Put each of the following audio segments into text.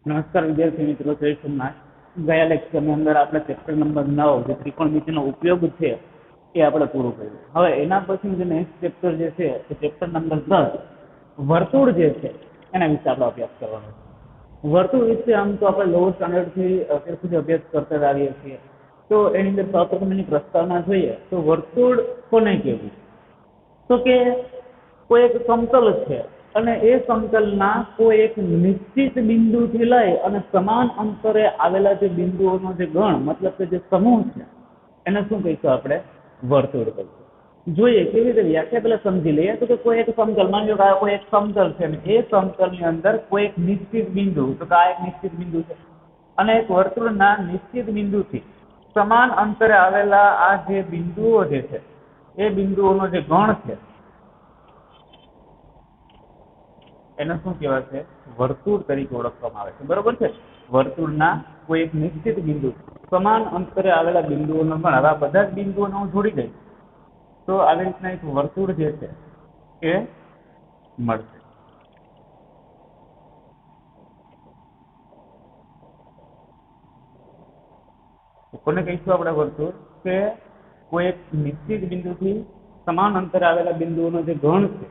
નમસ્કાર વિદ્યાર્થી મિત્રો, જય સોમનાથ. ગયા લેક્ચરની અંદર આપણે ચેપ્ટર નંબર 9 જે ત્રિકોણમિતિનો ઉપયોગ છે એ આપણે પૂરું કર્યું. હવે એના પછી જે નેક્સ્ટ ચેપ્ટર જે છે એ ચેપ્ટર નંબર 10 વર્તુળ જે છે એના વિશે આપણે અભ્યાસ કરવાનો છે. વર્તુળ વિશે આમ તો આપણે લોઅર સ્ટાન્ડર્ડથી અત્યાર સુધી અભ્યાસ કરતા જ આવીએ છીએ. તો એની અંદર સૌપ્રથમ એની પ્રસ્તાવના જોઈએ તો વર્તુળ કોને કહેવું? તો કે કોઈ એક સમતલ છે અને એ સમતલના કોઈ એક નિશ્ચિત બિંદુથી લઈ અને સમાન અંતરે આવેલા જે બિંદુઓનો જે ગણ મતલબ કે જે સમૂહ છે એને શું કહીશું આપણે? વર્તુળ કહીશું. જોઈએ કેવી રીતે વ્યાખ્યા પેલા સમજી લઈએ. તો કે કોઈ એક સમતલ, માની લો કે આ કોઈ એક સમતલ છે અને એ સમતલની અંદર કોઈ એક નિશ્ચિત બિંદુ, તો કે આ એક નિશ્ચિત બિંદુ છે અને એક વર્તુળના નિશ્ચિત બિંદુથી સમાન અંતરે આવેલા આ જે બિંદુઓ જે છે એ બિંદુઓનો જે ગણ છે એને શું કહેવાય છે? વર્તુળ તરીકે ઓળખવામાં આવે છે. બરોબર છે? વર્તુળના કોઈ એક નિશ્ચિત બિંદુ સમાન અંતરે આવેલા બિંદુઓનો ગણ. હવે આ બધા જ બિંદુઓને હું જોડી દઈશ તો આવી રીતના એક વર્તુળ જે છે એ મળશે. કોને કહીશું આપણે વર્તુળ? કે કોઈ એક નિશ્ચિત બિંદુથી સમાન અંતરે આવેલા બિંદુઓનો જે ગણ છે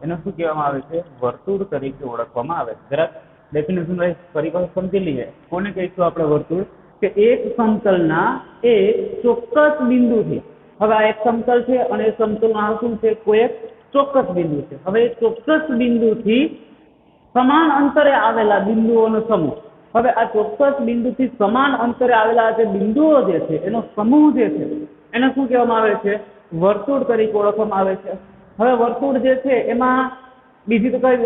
એને શું કહેવામાં આવે છે? વર્તુળ તરીકે ઓળખવામાં આવે છે. જરાક ડેફિનેશન વાઇઝ ફરી સમજી લઈએ. કોને કહીશું આપણે વર્તુળ? કે એક સમતલના એક ચોક્કસ બિંદુથી, હવે આ એક સમતલ છે અને એ સમતલમાં શું છે? કોઈ એક ચોક્કસ બિંદુ છે. હવે એ ચોક્કસ બિંદુથી સમાન અંતરે આવેલા બિંદુઓનો સમૂહ. હવે આ ચોક્કસ બિંદુથી સમાન અંતરે આવેલા જે બિંદુઓ જે છે એનો સમૂહ જે છે એને શું કહેવામાં આવે છે? વર્તુળ તરીકે ઓળખવામાં આવે છે. હવે વર્તુળ જે છે એમાં બીજી તો કઈ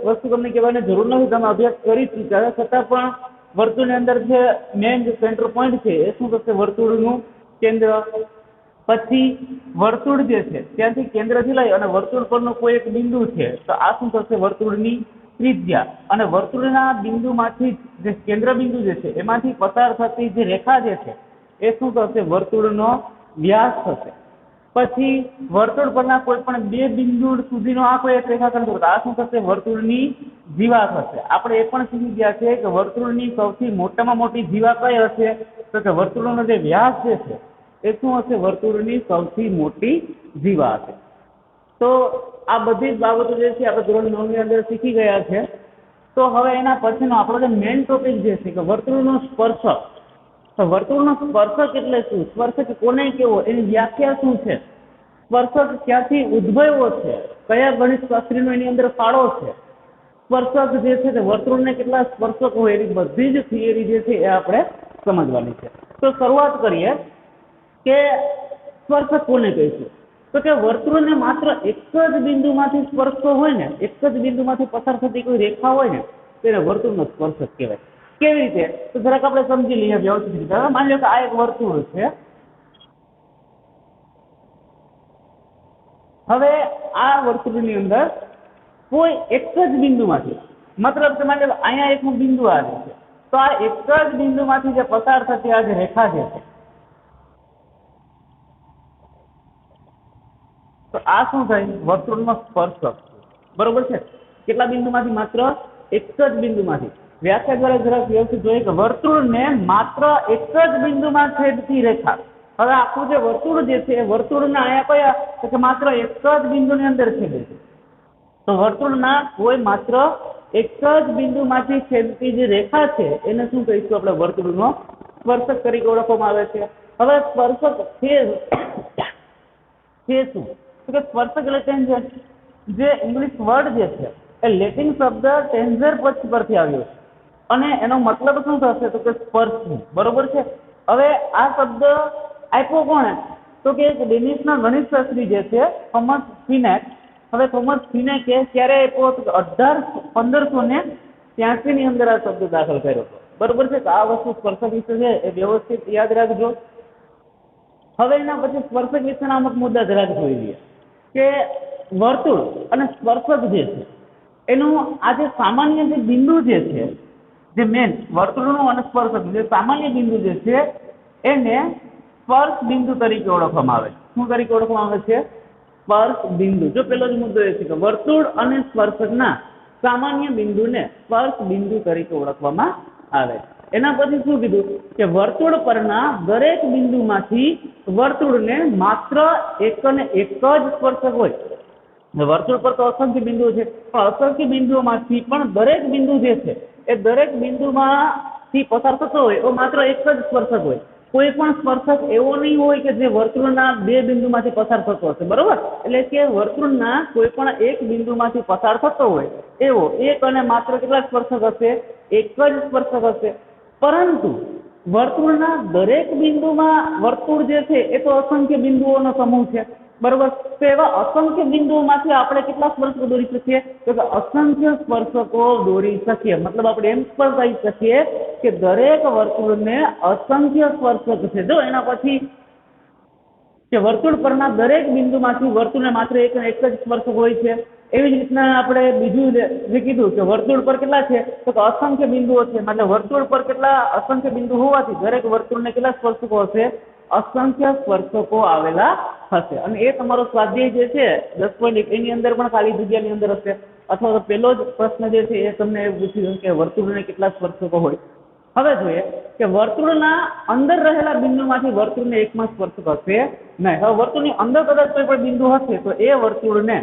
વસ્તુ તમને કહેવાની જરૂર નથી, તમે અભ્યાસ કરી ચૂક્યા છતાં પણ વર્તુળની અંદર જે મેઇન જે સેન્ટર પોઈન્ટ છે એ શું થશે? વર્તુળનું કેન્દ્ર. પછી વર્તુળ જે છે ત્યાંથી કેન્દ્રથી લઈ અને વર્તુળ પરનો કોઈ એક બિંદુ છે તો આ શું થશે? વર્તુળની ત્રિજ્યા. અને વર્તુળના બિંદુમાંથી જે કેન્દ્ર બિંદુ જે છે એમાંથી પસાર થતી જે રેખા જે છે એ શું થશે? વર્તુળનો વ્યાસ થશે. પછી વર્તુળ પરના કોઈ પણ બે બિંદુ સુધીનો આ કોઈ એક રેખાખંડ હતો, આ શું થશે? વર્તુળની જીવા થશે. આપણે એ પણ શીખી ગયા છે કે વર્તુળની સૌથી મોટામાં મોટી જીવા કઈ હશે? તો કે વર્તુળનો જે વ્યાસ જે છે એ શું હશે? વર્તુળની સૌથી મોટી જીવા હશે. તો આ બધી જ બાબતો જે છે આપણે ધોરણ 9 ની અંદર શીખી ગયા છે. તો હવે એના પછીનો આપણો જે મેઇન ટોપિક જે છે કે વર્તુળનો સ્પર્શક. તો વર્તુળનો સ્પર્શક એટલે શું? સ્પર્શક કોને કેવો? એની વ્યાખ્યા શું છે? સ્પર્શક ક્યાંથી ઉદ્ભવ્યો છે? કયા ગણિત શાસ્ત્રીનો એની અંદર ફાળો છે? સ્પર્શક જે છે તે વર્તુળને કેટલા સ્પર્શક હોય એની બધી જ થિયરી જે છે એ આપણે સમજવાની છે. તો શરૂઆત કરીએ કે સ્પર્શક કોને કહીશું? તો કે વર્તુળને માત્ર એક જ બિંદુમાંથી સ્પર્શતો હોય ને, એક જ બિંદુમાંથી પસાર થતી કોઈ રેખા હોય ને તેને વર્તુળનો સ્પર્શક કહેવાય. કેવી રીતે? તો જરાક આપણે સમજી લઈએ વ્યવસ્થિત રીતે. માની લો કે આ એક વર્તુળ છે. હવે આ વર્તુળની અંદર કોઈ એક જ બિંદુમાંથી, મતલબ કે માની લો અહીંયા એક બિંદુ આવે છે તો આ એક જ બિંદુમાંથી જે પસાર થતી આ જે રેખા છે તો આ શું થાય? વર્તુળનો સ્પર્શક. બરોબર છે? કેટલા બિંદુમાંથી? માત્ર એક જ બિંદુમાંથી. વ્યાખ્યા દ્વારા જરાક વ્યવસ્થિત જોઈએ કે વર્તુળને માત્ર એક જ બિંદુમાં છેદતી રેખા. હવે આખું જે વર્તુળ જે છે એ વર્તુળના અહીંયા કયા? તો કે માત્ર એક જ બિંદુની અંદર છેદે છે. તો વર્તુળના કોઈ માત્ર એક જ બિંદુમાંથી છેદતી જે રેખા છે એને શું કહીશું આપણે? વર્તુળનો સ્પર્શક તરીકે ઓળખવામાં આવે છે. હવે સ્પર્શક છે શું? તો કે સ્પર્શક એટલે ટેન્જન્ટ. જે ઇંગ્લિશ વર્ડ જે છે એ લેટિન શબ્દ ટેન્જર પરથી આવ્યો છે અને એનો મતલબ શું થશે? તો કે સ્પર્શવું. બરોબર છે? હવે આ શબ્દ આપ્યો કોણે? તો કે ડેનિશના ગણિત શાસ્ત્રી જે છે થોમસ ફિનેક. હવે થોમસ ફિનેકે ક્યારે આપ્યો? તો 1583 ની અંદર આ શબ્દ દાખલ કર્યો હતો. બરોબર છે? આ વસ્તુ સ્પર્શક વિશે છે એ વ્યવસ્થિત યાદ રાખજો. હવે એના પછી સ્પર્શક વિશેના અમુક મુદ્દા જરાક જોઈ લઈએ કે વર્તુળ અને સ્પર્શક જે છે એનું આ જે સામાન્ય જે બિંદુ જે છે, જે મેન વર્તુળનું અને સ્પર્શક જે સામાન્ય બિંદુ જે છે એને સ્પર્શ બિંદુ તરીકે ઓળખવામાં આવે છે. શું તરીકે ઓળખવામાં આવે છે? સ્પર્શ બિંદુ. જો પેલો જ મુદ્દો એ છે કે વર્તુળ અને સ્પર્શકના સામાન્ય બિંદુને સ્પર્શ બિંદુ તરીકે ઓળખવામાં આવે. એના પછી શું કીધું કે વર્તુળ પરના દરેક બિંદુમાંથી વર્તુળને માત્ર એક ને એક જ સ્પર્શક હોય. વર્તુળ પર તો અસંખ્ય બિંદુઓ છે, પણ અસંખ્ય બિંદુઓમાંથી પણ દરેક બિંદુ જે છે એ દરેક બિંદુમાંથી પસાર થતો હોય તો માત્ર એક જ સ્પર્શક હોય. કોઈ પણ સ્પર્શક એવો નહીં હોય કે જે વર્તુળના બે બિંદુમાંથી પસાર થતો હશે, બરોબર? એટલે કે વર્તુળના કોઈ પણ એક બિંદુમાંથી પસાર થતો હોય એવો એક અને માત્ર કેટલા સ્પર્શક હશે? એક જ સ્પર્શક હશે. પરંતુ વર્તુળના દરેક બિંદુમાં વર્તુળ જે છે એ તો અસંખ્ય બિંદુઓનો સમૂહ છે, બરોબર? તો એવા અસંખ્ય બિંદુઓમાંથી આપણે કેટલા સ્પર્શકો દોરી શકીએ? તો કે અસંખ્ય સ્પર્શકો દોરી શકીએ. મતલબ આપણે એમ પણ કહી શકીએ કે દરેક વર્તુળને અસંખ્ય સ્પર્શક છે. જો એના પછી કે વર્તુળ પરના દરેક બિંદુમાંથી વર્તુળને માત્ર એક ને એક જ સ્પર્શક હોય છે. એવી જ રીતના આપણે બીજું જે કીધું કે વર્તુળ પર કેટલા છે? તો કે અસંખ્ય બિંદુઓ છે. એટલે વર્તુળ પર કેટલા અસંખ્ય બિંદુ હોવાથી દરેક વર્તુળને કેટલા સ્પર્શકો હશે? અસંખ્ય સ્પર્શકો આવેલા હશે. અને એ તમારો સ્વાધ્યાય જે છે 10.1 એની અંદર પણ ખાલી જગ્યાની અંદર હશે. અથવા તો પહેલો જ પ્રશ્ન જે છે એ તમને એવું પૂછ્યું કે વર્તુળને કેટલા સ્પર્શકો હોય. હવે જોઈએ કે વર્તુળના અંદર રહેલા બિંદુમાંથી વર્તુળને એકમાં સ્પર્શક હશે નહીં. હવે વર્તુળની અંદર કદાચ કોઈ પણ બિંદુ હશે તો એ વર્તુળને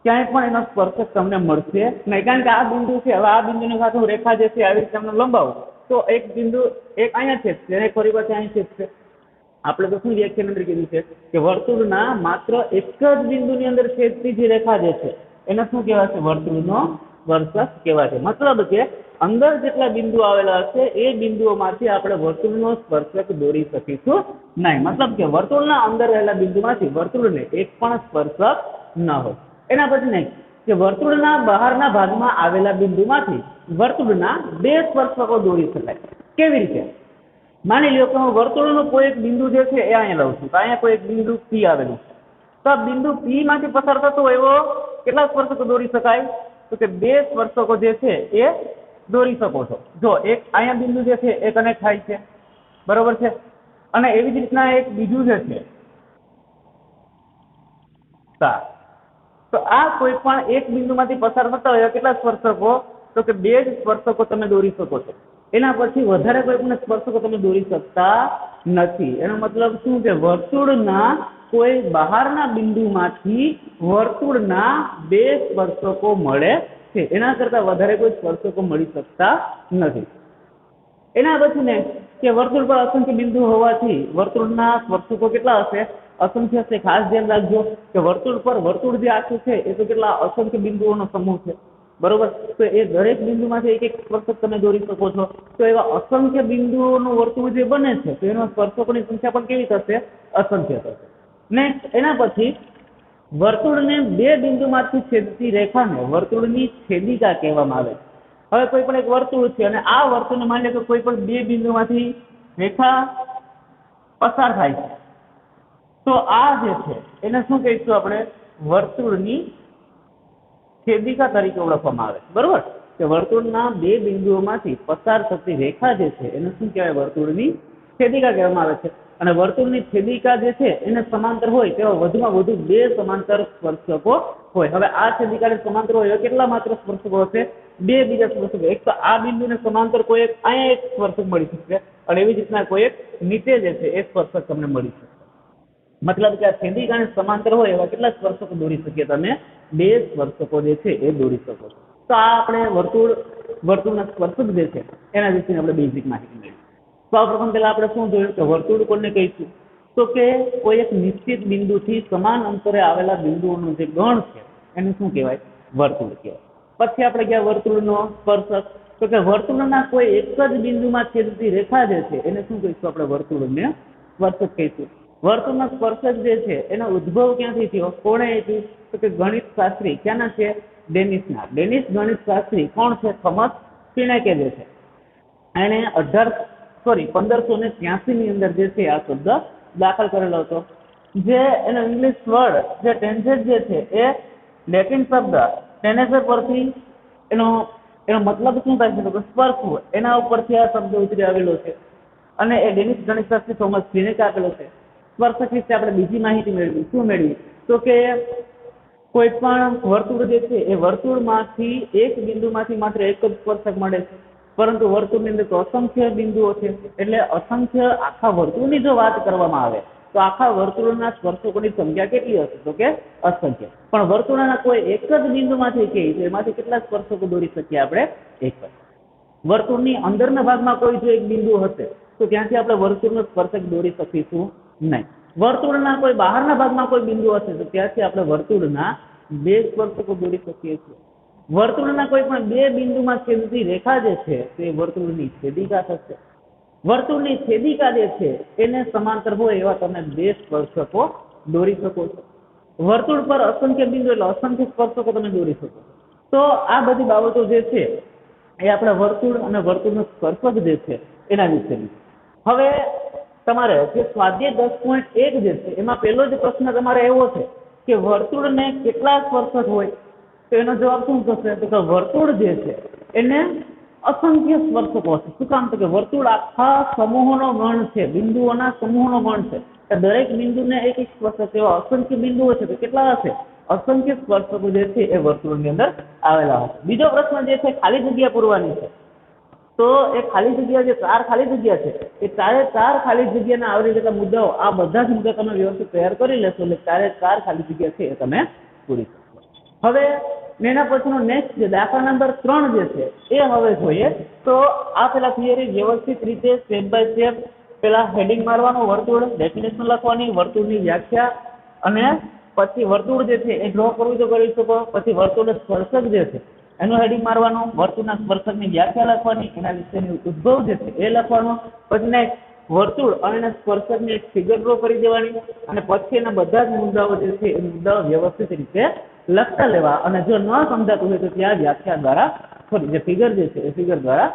ક્યાંય પણ એનો સ્પર્શક તમને મળશે નહીં. કારણ કે આ બિંદુ છે, હવે આ બિંદુની સાથે હું રેખા જે છે આવી રીતે તમને લંબાવું તો એક બિંદુ એક અહીંયા છેદશે, એક ફરી પાછી અહીં છેદશે. આપણે તો શું વ્યાખ્યાની અંદર કીધું છે કે વર્તુળના માત્ર એક જ બિંદુની અંદર છેદતી જે રેખા જે છે એને શું કહેવાશે? વર્તુળનો સ્પર્શક કહેવાશે. મતલબ કે અંદર જેટલા બિંદુ આવેલા હશે એ બિંદુઓમાંથી આપણે વર્તુળનો સ્પર્શક દોરી શકીશું નહીં. મતલબ કે વર્તુળના અંદર રહેલા બિંદુમાંથી વર્તુળને એક પણ સ્પર્શક ન હોય. એના પછી નહીં કે વર્તુળના બહારના ભાગમાં આવેલા બિંદુમાંથી વર્તુળના બે સ્પર્શકો દોરી શકાય. કેવી રીતે? માની લો કે હું વર્તુળનું કોઈ એક બિંદુ જે છે એ અહીંયા લઉં છું. તો અહીંયા કોઈ એક બિંદુ P આવેલું છે. તો આ બિંદુ P માંથી પસાર થતો એવો કેટલા સ્પર્શકો દોરી શકાય? તો કે બે સ્પર્શકો જે છે એ દોરી શકો છો. જો એક અહીંયા બિંદુ જે છે એ કનેક્ટ થાય છે, બરોબર છે? અને એવી જ રીતના એક બીજું જે છે તો આ કોઈ પણ એક બિંદુમાંથી પસાર થતા હોય કેટલા સ્પર્શકો? તો કે બે જ સ્પર્શકો તમે દોરી શકો છો. એના પછી વધારે કોઈ પણ સ્પર્શકો તમે દોરી શકતા નથી. એનો મતલબ શું કે વર્તુળના કોઈ બહારના બિંદુમાંથી વર્તુળના બે સ્પર્શકો મળે છે. એના કરતા વધારે કોઈ સ્પર્શકો મળી શકતા નથી. એના પછી ને કે વર્તુળ પર અસંખ્ય બિંદુ હોવાથી વર્તુળના સ્પર્શકો કેટલા હશે? અસંખ્ય હશે. ખાસ ધ્યાન રાખજો કે વર્તુળ પર વર્તુળ જે આખું છે એ તો કેટલા અસંખ્ય બિંદુઓનો સમૂહ છે, બરોબર? તો એ દરેક બિંદુમાંથી એક એક સ્પર્શક તમે દોરી શકો છો. તો એવા અસંખ્ય બિંદુઓનું વર્તુળ જે બને છે તો એનો સ્પર્શકોની સંખ્યા પણ કેવી થશે? અસંખ્ય થશે. નેક્સ્ટ એના પછી વર્તુળને બે બિંદુમાંથી છેદતી રેખાને વર્તુળની છેદિકા કહેવામાં આવે છે. હવે કોઈ પણ એક વર્તુળ છે અને આ વર્તુળને માની લો કે કોઈ પણ બે બિંદુમાંથી રેખા પસાર થાય છે તો આ જે છે એને શું કહીશું આપણે? વર્તુળની છેદિકા તરીકે ઓળખવામાં આવે છે, બરોબર? કે વર્તુળના બે બિંદુઓમાંથી પસાર થતી રેખા જે છે એને શું કહેવાય? વર્તુળની છેદિકા કહેવામાં આવે છે. અને વર્તુળની છેદિકા જે છે એને સમાંતર હોય તેવા વધુમાં વધુ બે સમાંતર સ્પર્શકો હોય. હવે આ છેદિકાને સમાંતર હોય કેટલા માત્ર સ્પર્શકો હશે? બે બીજા સ્પર્શકો. એક તો આ બિંદુને સમાંતર કોઈ એક અહીંયા એક સ્પર્શક મળી શકશે અને એવી જ રીતના કોઈ એક નીચે જે છે એ સ્પર્શક તમને મળી શકશે. મતલબ કે આ છેદિકાને સમાંતર હોય એવા કેટલા સ્પર્શકો દોરી શકીએ તમે? બે સ્પર્શકો જે છે એ દોરી શકો છો. તો આ આપણે વર્તુળના સ્પર્શક જે છે એના વિશે આપણે બેઝિક માહિતી મેળવી. સૌપ્રથમ પહેલા આપણે શું જોયું કે વર્તુળ કોને કહીશું? તો કે કોઈ એક નિશ્ચિત બિંદુથી સમાન અંતરે આવેલા બિંદુઓનો જે ગણ છે એને શું કહેવાય? વર્તુળ કહેવાય. પછી આપણે ગયા વર્તુળનો સ્પર્શક. તો કે વર્તુળના કોઈ એક જ બિંદુમાં છેદતી રેખા જે છે એને શું કહીશું? આપણે વર્તુળને સ્પર્શક કહીશું. વર્તુળનો સ્પર્શક જે છે એનો ઉદ્ભવ ક્યાંથી થયો? કોણે આપ્યું? તો કે ગણિત શાસ્ત્રી. ક્યાંના છે? ડેનિસના. ડેનિસ ગણિત શાસ્ત્રી કોણ છે? થોમસ ફિનેકે જે છે એને 1583 ની અંદર જે છે આ શબ્દ દાખલ કરેલો હતો. જે એનો ઇંગ્લિશ વર્ડ જે ટેન્જેન્ટ જે છે એ લેટિન શબ્દ ટેનેજર પરથી એનો મતલબ શું થાય છે? તો કે સ્પર્શવું. એના ઉપરથી આ શબ્દ ઉતરી આવેલો છે અને એ ડેનિસ ગણિત શાસ્ત્રી થોમસ ફિનેકે આપેલો છે. સ્પર્શક વિશે આપણે બીજી માહિતી મેળવી. શું મેળવી? તો કે કોઈ પણ વર્તુળ જે છે એ વર્તુળમાંથી એક બિંદુમાંથી માત્ર એક જ સ્પર્શક મળે છે. પરંતુ વર્તુળની અંદર તો અસંખ્ય બિંદુઓ છે, એટલે અસંખ્ય આખા વર્તુળની જો વાત કરવામાં આવે તો આખા વર્તુળના સ્પર્શકોની સંખ્યા કેટલી હશે? તો કે અસંખ્ય. પણ વર્તુળના કોઈ એક જ બિંદુમાંથી કે તો એમાંથી કેટલા સ્પર્શકો દોરી શકીએ આપણે? એક જ. વર્તુળની અંદરના ભાગમાં કોઈ જો એક બિંદુ હશે તો ત્યાંથી આપણે વર્તુળનો સ્પર્શક દોરી શકીશું નહીં. વર્તુળના કોઈ બહારના ભાગમાં કોઈ બિંદુ હશે તો ત્યાંથી આપણે વર્તુળના બે સ્પર્શકો દોરી શકીએ છીએ. વર્તુળના કોઈ પણ બે બિંદુમાં છેદતી રેખા જે છે તે વર્તુળની છેદિકા થશે. વર્તુળની છેદિકા જે છે એને સમાંતર હોય એવા તમે બે સ્પર્શકો દોરી શકો છો. વર્તુળ પર અસંખ્ય બિંદુ એટલે અસંખ્ય સ્પર્શકો તમે દોરી શકો છો. તો આ બધી બાબતો જે છે એ આપણે વર્તુળ અને વર્તુળનો સ્પર્શક જે છે એના વિશેની. હવે તમારે જે સ્વાધ્યાય 10.1 જે છે એમાં પહેલો જ પ્રશ્ન તમારે એવો છે કે વર્તુળને કેટલા સ્પર્શક હોય? તો એનો જવાબ શું થશે? તો કે વર્તુળ જે છે એને અસંખ્ય સ્પર્શકો હશે. શું કામ? તો કે વર્તુળ આખા સમૂહોનો ગણ છે, બિંદુઓના સમૂહનો ગણ છે. દરેક બિંદુને એક એક સ્પર્શક એવા અસંખ્ય બિંદુઓ છે તો કેટલા હશે? અસંખ્ય સ્પર્શકો જે છે એ વર્તુળની અંદર આવેલા હશે. બીજો પ્રશ્ન જે છે ખાલી જગ્યા પૂરવાની છે. તો એ ખાલી જગ્યા જે 4 ખાલી જગ્યા છે એ 4 ખાલી જગ્યાના આવરી જતા મુદ્દાઓ આ બધા જ મુદ્દા તમે વ્યવસ્થિત તૈયાર કરી લેશો એટલે 4 ખાલી જગ્યા છે એ તમે પૂરી કરશો. હવે એના પછીનો નેક્સ્ટ જે દાખલા નંબર 3 જે છે એ હવે જોઈએ. તો આ પેલા થિયરી વ્યવસ્થિત રીતે સ્ટેપ બાય સ્ટેપ પેલા હેડિંગ મારવાનું, વર્તુળ ડેફિનેશન લખવાની, વર્તુળની વ્યાખ્યા, અને પછી વર્તુળ જે છે એ ડ્રો કરવું તો કરી શકો. પછી વર્તુળ સ્પર્શક જે છે એનું હેડિંગ મારવાનું, વર્તુળના સ્પર્શકની વ્યાખ્યા લખવાની, એના વિશેની ઉદ્ભવ જે છે એ લખવાનું, પછી વર્તુળ અને એના સ્પર્શકની એક ફિગર ડ્રો કરી દેવાની, અને પછી એના બધા જ મુદ્દાઓ જે છે એ મુદ્દાઓ વ્યવસ્થિત રીતે લખતા લેવા. અને જો ન સમજાતું હોય તો ત્યાં વ્યાખ્યા દ્વારા જે ફિગર જે છે એ ફિગર દ્વારા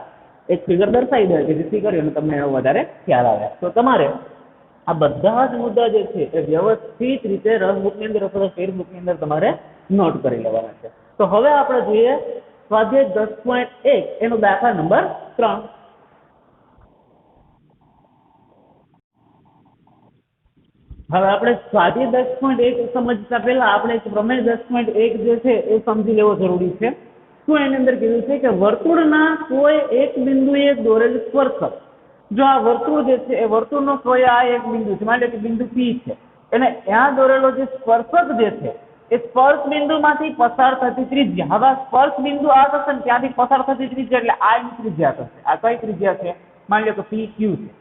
એક ફિગર દર્શાવી દે કે જેથી કરીને તમને એનો વધારે ખ્યાલ આવે. તો તમારે આ બધા જ મુદ્દા જે છે એ વ્યવસ્થિત રીતે રફ બુકની અંદર અથવા ફેરબુકની અંદર તમારે નોટ કરી લેવાના છે. તો હવે આપણે જોઈએ સ્વાધ્યાય 10.1 એનો દાખલા નંબર 3. હવે આપણે સ્વાધ્યાય 10.1 સમજતા પહેલા આપણે પ્રમેય 10.1 જે છે એ સમજી લેવો જરૂરી છે. શું એની અંદર કીધું છે કે વર્તુળના કોઈ એક બિંદુએ દોરેલ સ્પર્શક, જો આ વર્તુળ જે છે એ વર્તુળનો કોઈ આ એક બિંદુ છે, માની લો કે બિંદુ P છે, એને ત્યાં દોરેલો જે સ્પર્શક જે છે એ સ્પર્શ બિંદુમાંથી પસાર થતી ત્રિજ્યા. હવે સ્પર્શ બિંદુ આ થશે ને ત્યાંથી પસાર થતી ત્રિજ્યા એટલે આ એની ત્રિજ્યા થશે. આ કઈ ત્રિજ્યા છે? માની લો કે PQ છે.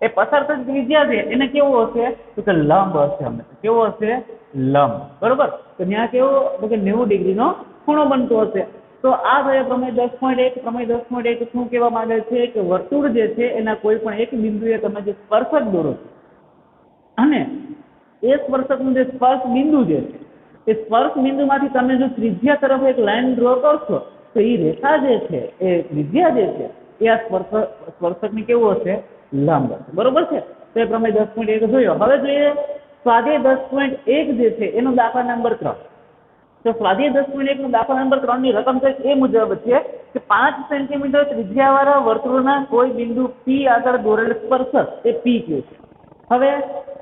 એ પસાર થતી ત્રિજ્યા છે એને કેવો હશે? તો કે લંબ હશે. હંમેશા કેવો હશે? લંબ. બરોબર. તો ત્યાં કેવો? તો કે 90 ડિગ્રીનો ખૂણો બનતો હશે. તો આ થયો પ્રમેય 10.1. પ્રમેય 10.1 શું કહેવા માંગે છે કે વર્તુળ જે છે એના કોઈ પણ એક બિંદુએ તમે જે સ્પર્શક દોરો છો અને એ સ્પર્શકનું જે સ્પર્શ બિંદુ જે છે એ સ્પર્શ બિંદુમાંથી તમે જો ત્રિજ્યા તરફ એક લાઈન ડ્રો કરશો તો એ રેખા જે છે એ ત્રિજ્યા જે છે એ આ સ્પર્શકની કેવું હશે? લંબ હશે. બરોબર છે. તો એ પ્રમેય 10.1 જોયો. હવે જોઈએ સ્વાધ્યાય 10.1 જે છે એનો દાખલા નંબર 3. તો સ્વાધ્યાય 10.1 નો દાખલા નંબર 3 ની રકમ કંઈક એ મુજબ છે કે 5 સેન્ટીમીટર ત્રિજ્યાવાળા વર્તુળના કોઈ બિંદુ P આગળ દોરેલ સ્પર્શક એ PQ છે. હવે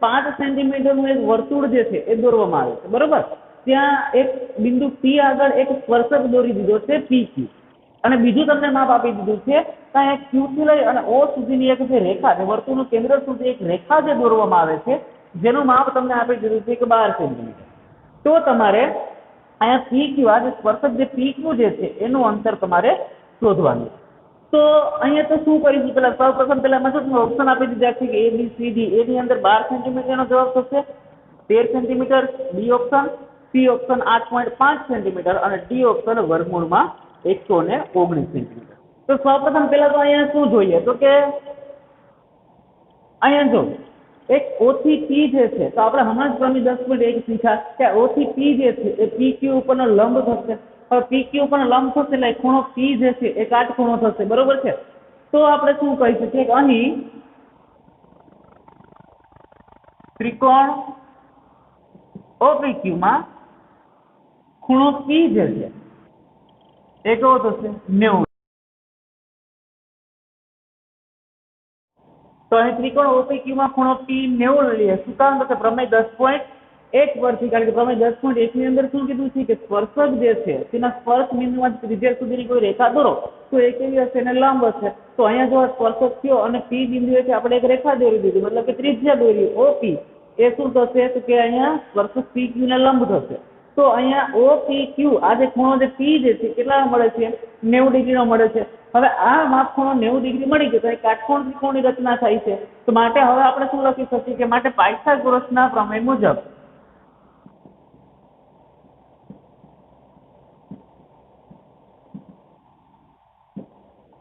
5 સેન્ટીમીટરનું એક વર્તુળ જે છે એ દોરવામાં આવે છે. બરોબર. ત્યાં એક બિંદુ P આગળ એક સ્પર્શક દોરી દીધો છે PQ, અને બીજું તમને માપ આપી દીધું છે ત્યાં એક Q થી લઈ અને O સુધીની એક જે રેખા છે, વર્તુળનું કેન્દ્ર સુધી એક રેખા જે દોરવામાં આવે છે જેનું માપ તમને આપી દીધું છે કે 12 સેન્ટીમીટર. તો તમારે અહીંયા PQ આ જે સ્પર્શક જે PQ જે છે એનું અંતર તમારે શોધવાનું. તો અહીંયા તો શું કરીશું? પેલા સૌપ્રથમ પેલા ઓપ્શન આપી દીધા છે કે ABCD. એની અંદર 12 સેન્ટીમીટરનો જવાબ થશે, 13 centimetre B option, C option 8.5 centimetre અને ડી ઓપ્શન વર્ગમૂળમાં 119 સેન્ટીમીટર. તો સૌપ્રથમ પેલા તો અહીંયા શું જોઈએ? તો કે અહીંયા જો એક O થી P જે છે તો આપણે હમણાં જ પ્રમેય 10.1 શીખ્યા કે O થી P જે છે એ PQ ઉપરનો લંબ થશે. હવે PQ ઉપરનો લંબ થશે એટલે ખૂણો P જે છે એ કાટખૂણો થશે. બરોબર છે. તો આપણે શું કહી શકીએ કે અહીં ત્રિકોણ OPQ માં ખૂણો P જે છે એ કેવો થશે? 90. તો અહીં ત્રિકોણ OPQ માં ખૂણો P 90 લઈએ. શું કામ? તો કે પ્રમેય 10.1 એક પરથી, કારણ કે તમે 10.1 ની અંદર શું કીધું છે કે સ્પર્શક જે છે તેના સ્પર્શ બિંદુમાં ત્રિજ્યા સુધીની કોઈ રેખા દોરો તો એ કેવી હશે અને લંબ હશે. તો અહીંયા જો સ્પર્શક થયો અને પી બિંદુએથી આપણે એક રેખા દોરી દીધી, મતલબ કે ત્રિજ્યા દોરી ઓપી, એ શું થશે તો કે અહીંયા સ્પર્શક પી ક્યુ ને લંબ થશે. તો અહીંયા ઓ પી ક્યુ આ જે ખૂણો જે પી જે છે કેટલા મળે છે 90 ડિગ્રીનો મળે છે. હવે આ માપખૂણો 90 ડિગ્રી મળી ગયો તો અહીં કાટકોણ ત્રિકોણની રચના થાય છે. તો માટે હવે આપણે શું લખી શકીએ કે માટે પાયથાગોરસના પ્રમેય મુજબ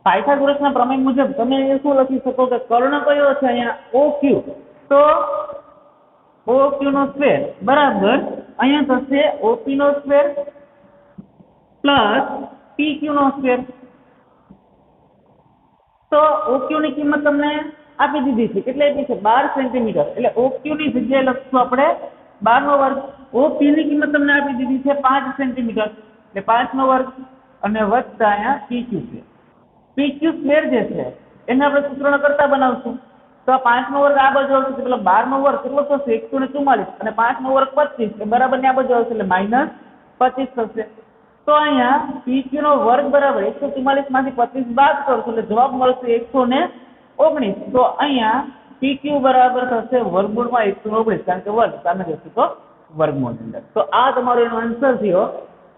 પાયથાગોરસના પ્રમેય મુજબ તમે એ શું લખી શકો કે કર્ણ કયો છે અહીંયા ઓ ક્યુ, તો ઓ ક્યુ નો સ્ક્વેર બરાબર અહીંયા થશે ઓપી નો સ્ક્વેર પ્લસ પી ક્યુ નો સ્ક્વેર. તો ઓક્યુ ની કિંમત તમને આપી દીધી છે, કેટલી આપી છે 12 સેન્ટીમીટર, એટલે ઓક્યુ ની જગ્યાએ લખશું આપણે 12 નો વર્ગ. ઓપી ની કિંમત તમને આપી દીધી છે 5 સેન્ટીમીટર, એટલે 5 નો વર્ગ અને વત્તા અહીંયા પીક્યુ છે. પીક્યુ સ્ક્વેર જે છે એને આપણે સૂત્રનો કરતા બનાવશું. તો આ 5 નો વર્ગ આ બાજુ આવશે, એટલે 12 નો વર્ગ કેટલો થશે 144 અને 5 નો વર્ગ 25 એ બરાબર ને આ બાજુ આવશે એટલે -25 થશે. તો અહીંયા પીક્યુ નો વર્ગ બરાબર 144 માંથી 25 બાદ કરશો એટલે જવાબ મળશે 119. તો અહીંયા પીક્યુ બરાબર થશે વર્ગમૂળમાં 119, કારણ કે વર્ગ સામે જશે તો વર્ગમૂળની અંદર. તો આ તમારો એનો આન્સર થયો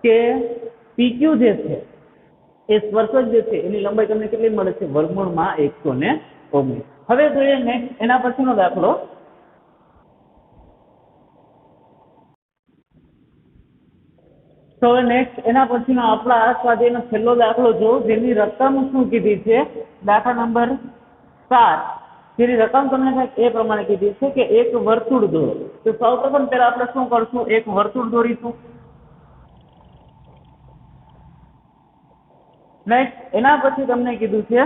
કે પીક્યુ જે છે એ સ્પર્શક જે છે એની લંબાઈ તમને કેટલી મળે છે વર્ગમૂળમાં 119. હવે જોઈએ નેક્સ્ટ એના પછીનો દાખલો. તો નેક્સ્ટ એના પછીનો આપણા સ્વાધ્યાયનો છેલ્લો દાખલો જો, જેની રકમ શું કીધી છે દાખલા નંબર 7, જેની રકમ તમને કંઈક એ પ્રમાણે કીધી છે કે એક વર્તુળ દોરો. તો સૌપ્રથમ પહેલા આપણે શું કરશું, એક વર્તુળ દોરીશું. નેક્સ્ટ એના પછી તમને કીધું છે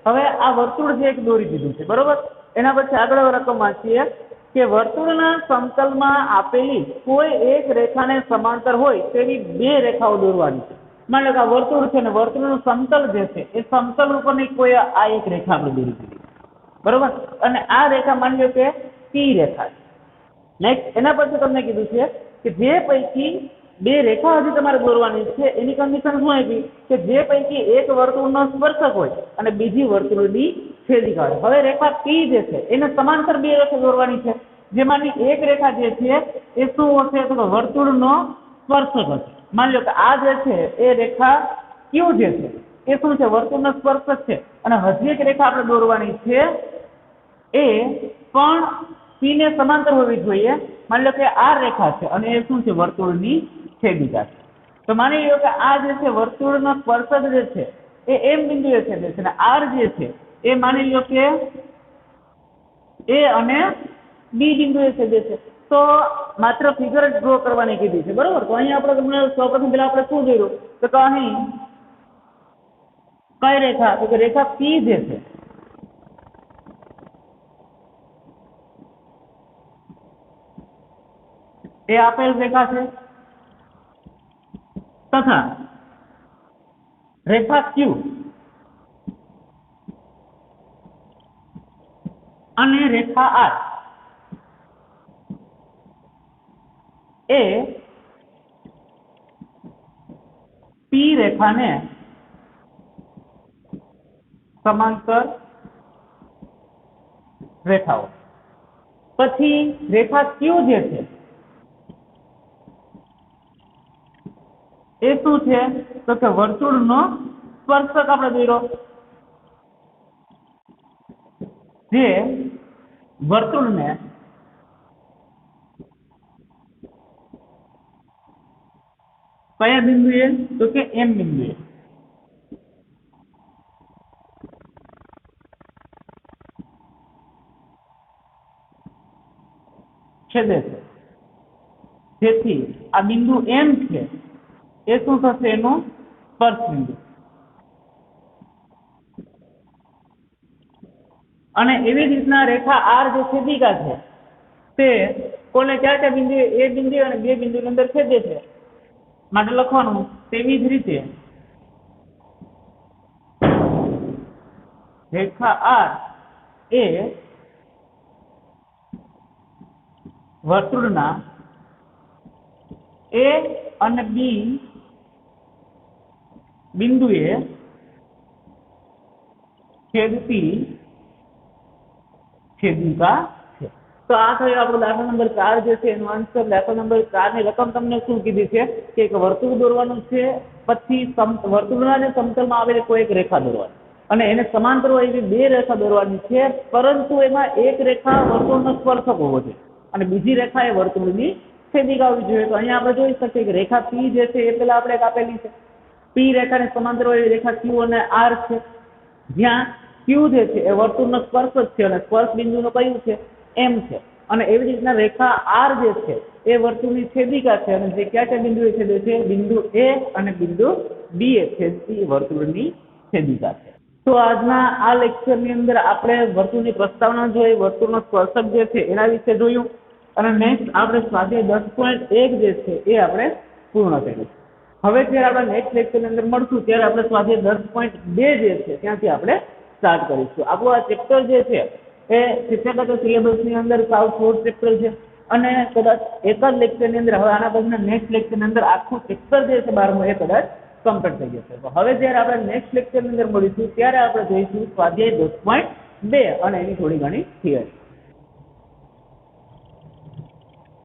હવે આ વર્તુળ જે એક દોરી દીધું છે બરોબર. એના પછી આગળ રકમ વાંચીએ કે વર્તુળના સમતલમાં આપેલી કોઈ એક રેખાને સમાંતર હોય તેવી બે રેખાઓ દોરવાની છે. માની લો કે આ વર્તુળ છે ને વર્તુળનું સમતલ જે છે એ સમતલ ઉપરની કોઈ આ એક રેખા આપણે દોરી દીધી બરોબર, અને આ રેખા માની લો કે પી રેખા છે. નેક્સ્ટ એના પછી તમને કીધું છે કે જે પૈકી બે રેખા હજી તમારે દોરવાની છે એની કન્ડિશન શું આપી કે જે પૈકી એક વર્તુળનો સ્પર્શક હોય અને બીજી વર્તુળની છેદિકા હોય. હવે રેખા પી જે છે એને સમાંતર બે રેખા દોરવાની છે, જેમાંની એક રેખા જે છે એ શું હશે તો વર્તુળનો સ્પર્શક હશે. માની લો કે આ જે છે એ રેખા ક્યુ જે છે એ શું છે વર્તુળનો સ્પર્શક છે, અને હજી એક રેખા આપણે દોરવાની છે એ પણ પી ને સમાંતર હોવી જોઈએ. માની લો કે આ રેખા છે અને એ શું છે વર્તુળની છેદિકા છે. તો માની લો કે આ જે છે વર્તુળનો સ્પર્શક જે છે એ એમ બિંદુએ છેદે છે અને આર જે છે એ માની લો કે એ અને બી બિંદુએ છેદે છે. તો માત્ર ફિગર જ ડ્રો કરવાની કીધી છે બરોબર. તો અહીં આપણે તમને સૌપ્રથમ પહેલા આપણે શું જોયું તો અહીં કઈ રેખા તો કે રેખા પી જે છે એ આપેલ રેખા છે, તથા રેખા ક્યુ અને રેખા આર એ પી રેખાને સમાંતર રેખાઓ. પછી રેખા ક્યુ જે છે એ શું છે તો કે વર્તુળનો સ્પર્શક આપણે દોર્યો, જે વર્તુળને કયા બિંદુએ તો કે એમ બિંદુએ છેદે છે, જેથી આ બિંદુ એમ છે એ શું થશે એનું સ્પર્શ બિંદુ. અને એવી જ રીતના રેખા આર જે છેદિકા છે તે કોને ક્યાં બિંદુ એ બિંદુ અને બે બિંદુની અંદર છેદે છે માટે લખવાનું. તેવી જ રીતે રેખા આર એ વર્તુળના એ અને બી બિંદુએ છેદતી છેદિકા છે. તો આ થયો આપણો દાખલા નંબર 4 જે છે એનો આન્સર. દાખલા નંબર 4 ની રકમ તમને શું કીધી છે કે એક વર્તુળ દોરવાનું છે, પછી વર્તુળના જે સમતલમાં આવેલી કોઈ એક રેખા દોરવાની અને એને સમાંતર હોય એવી બે રેખા દોરવાની છે, પરંતુ એમાં એક રેખા વર્તુળનો સ્પર્શક હોવો જોઈએ અને બીજી રેખા એ વર્તુળની છેદિકા હોવી જોઈએ. તો અહીંયા આપણે જોઈ શકીએ કે રેખા P જે છે એ પેલા આપણે કાપેલી છે. P રેખાને સમાંતર હોય એવી રેખા Q અને R છે, જ્યાં Q જે છે એ વર્તુળનો સ્પર્શક છે અને સ્પર્શ બિંદુનો કયું છે M છે. અને એવી રીતના રેખા R જે છે એ વર્તુળની છેદિકા છે અને જે કયા બિંદુએ છેદે છે, બિંદુ A અને બિંદુ B એ છેદતી વર્તુળની છેદિકા છે. તો આજના આ લેક્ચરની અંદર આપણે વર્તુળની પ્રસ્તાવના જોઈ, વર્તુળનો સ્પર્શક જે છે એના વિશે જોયું અને નેક્સ્ટ આપણે સ્વાધ્યાય 10.1 જે છે એ આપણે પૂર્ણ કર્યું. હવે જ્યારે આપણે નેક્સ્ટ લેક્ચરની અંદર મળશું ત્યારે આપણે સ્વાધ્યાય 10.2 જે છે ત્યાંથી આપણે સ્ટાર્ટ કરીશું. આપણું આ ચેપ્ટર જે છે એ શિક્ષાગત સિલેબસની અંદર સાવ શોર્ટ ચેપ્ટર છે અને કદાચ એક જ લેક્ચરની અંદર હવે આના પછીના નેક્સ્ટ લેક્ચરની અંદર આખું ચેપ્ટર જે છે 12મું એ કદાચ કમ્પ્લીટ થઈ જશે. તો હવે જ્યારે આપણે નેક્સ્ટ લેક્ચરની અંદર મળીશું ત્યારે આપણે જોઈશું સ્વાધ્યાય 10.2 અને એની થોડી ઘણી થિયરી.